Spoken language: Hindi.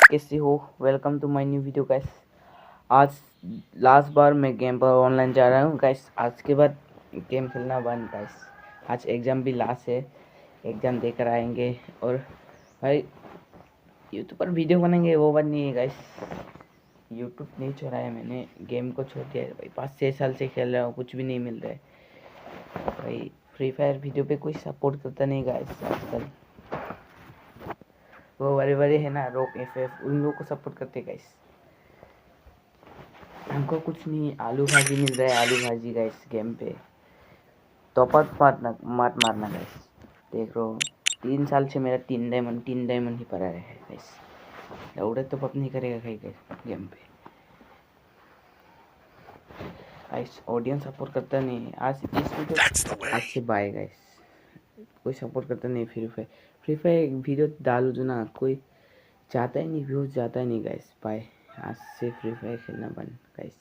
कैसे हो? Welcome to my new video guys. आज लास्ट बार मैं गेम पर ऑनलाइन जा रहा हूँ गाइस। आज के बाद गेम खेलना बंद गाइस। आज एग्ज़ाम भी लास्ट है, एग्ज़ाम देकर आएंगे और भाई यूट्यूब पर वीडियो बनाएंगे वो बात नहीं है गाइस। यूट्यूब नहीं छोड़ा है मैंने, गेम को छोड़ दिया है भाई। 5-6 साल से खेल रहा हूँ, कुछ भी नहीं मिल रहा है भाई। फ्री फायर वीडियो पे कोई सपोर्ट करता नहीं गाइस आजकल। वो बड़े बड़े है ना, रोक एफ उन लोगों को सपोर्ट करते गाइस। हमको कुछ नहीं, आलू भाजी मिल रहा है, आलू भाजी गाइस गेम पे। टॉप अप मत मारना गाइस। देख रहा हूँ 3 साल से मेरा 3 डायमंड ही पड़ा है गाइस। लौड़े तो पप नहीं करेगा कहीं गाइस गेम पे। गाइस ऑडियंस सपोर्ट करता नहीं है। आज इस वीडियो आज से बाय गाइस। कोई सपोर्ट करता नहीं। फ्री फायर वीडियो डालू जो ना, कोई चाहता ही नहीं, व्यूज जाता ही नहीं गाइस। बाय। आज से फ्री फायर खेलना बंद गाइस।